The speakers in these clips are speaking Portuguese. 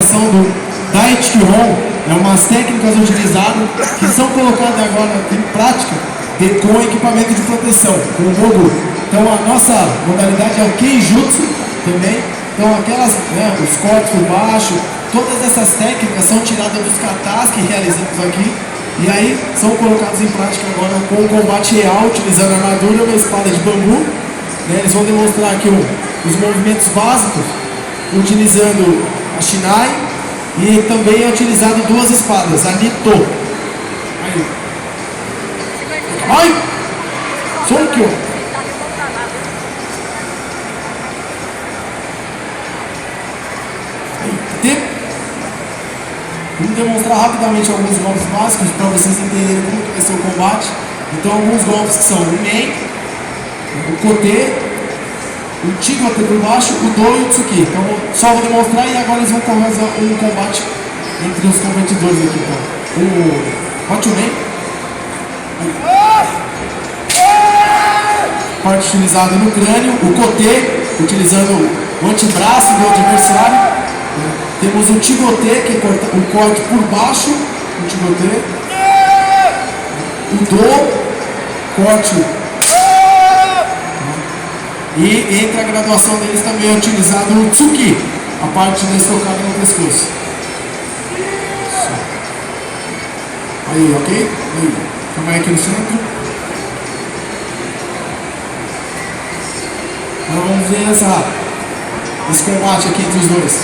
Do Daiichi-Ron é umas técnicas utilizadas que são colocadas agora em prática com equipamento de proteção, com o Mogu. Então a nossa modalidade é o Kenjutsu também. Então aquelas, os cortes por baixo, todas essas técnicas são tiradas dos katas que realizamos aqui e aí são colocadas em prática agora com o combate real, utilizando a armadura e uma espada de bambu. Eles vão demonstrar aqui os movimentos básicos, utilizando a Shinai, e também é utilizado duas espadas, a Nito. Aí. Ai! Sonkyo! Vamos demonstrar rapidamente alguns golpes básicos para vocês entenderem como vai ser o combate. Então alguns golpes que são o Mei, o Kote, o Chigote por baixo, o Do e o Tsuki. Então só vou demonstrar e agora eles vão começar um combate entre os competidores aqui. Então. O Hachumei. Parte utilizada no crânio. O Kote, utilizando o antebraço do adversário. Temos o Chigote, que corta o corte por baixo. O Chigote. O Do, corte. E entre a graduação deles também é utilizado o Tsuki, a parte da estocada no pescoço. Aí, ok? Aí. Calma aí aqui no centro. Agora vamos ver esse combate aqui entre os dois.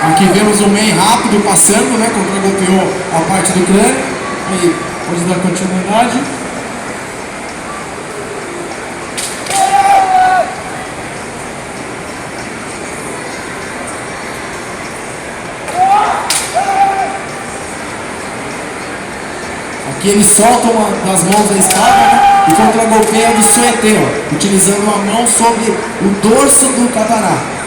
Aqui vemos o Mei rápido passando, contra-golpeou a parte do crânio. Aí, pode dar continuidade. Aqui ele solta uma das mãos da espada, e contra-golpeia do Suete, utilizando uma mão sobre o dorso do katana.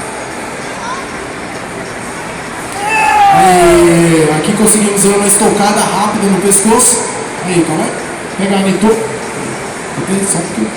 Aqui conseguimos ver uma estocada rápida no pescoço. Aí, calma aí. Pegar a Nito. Ok, só um pouquinho.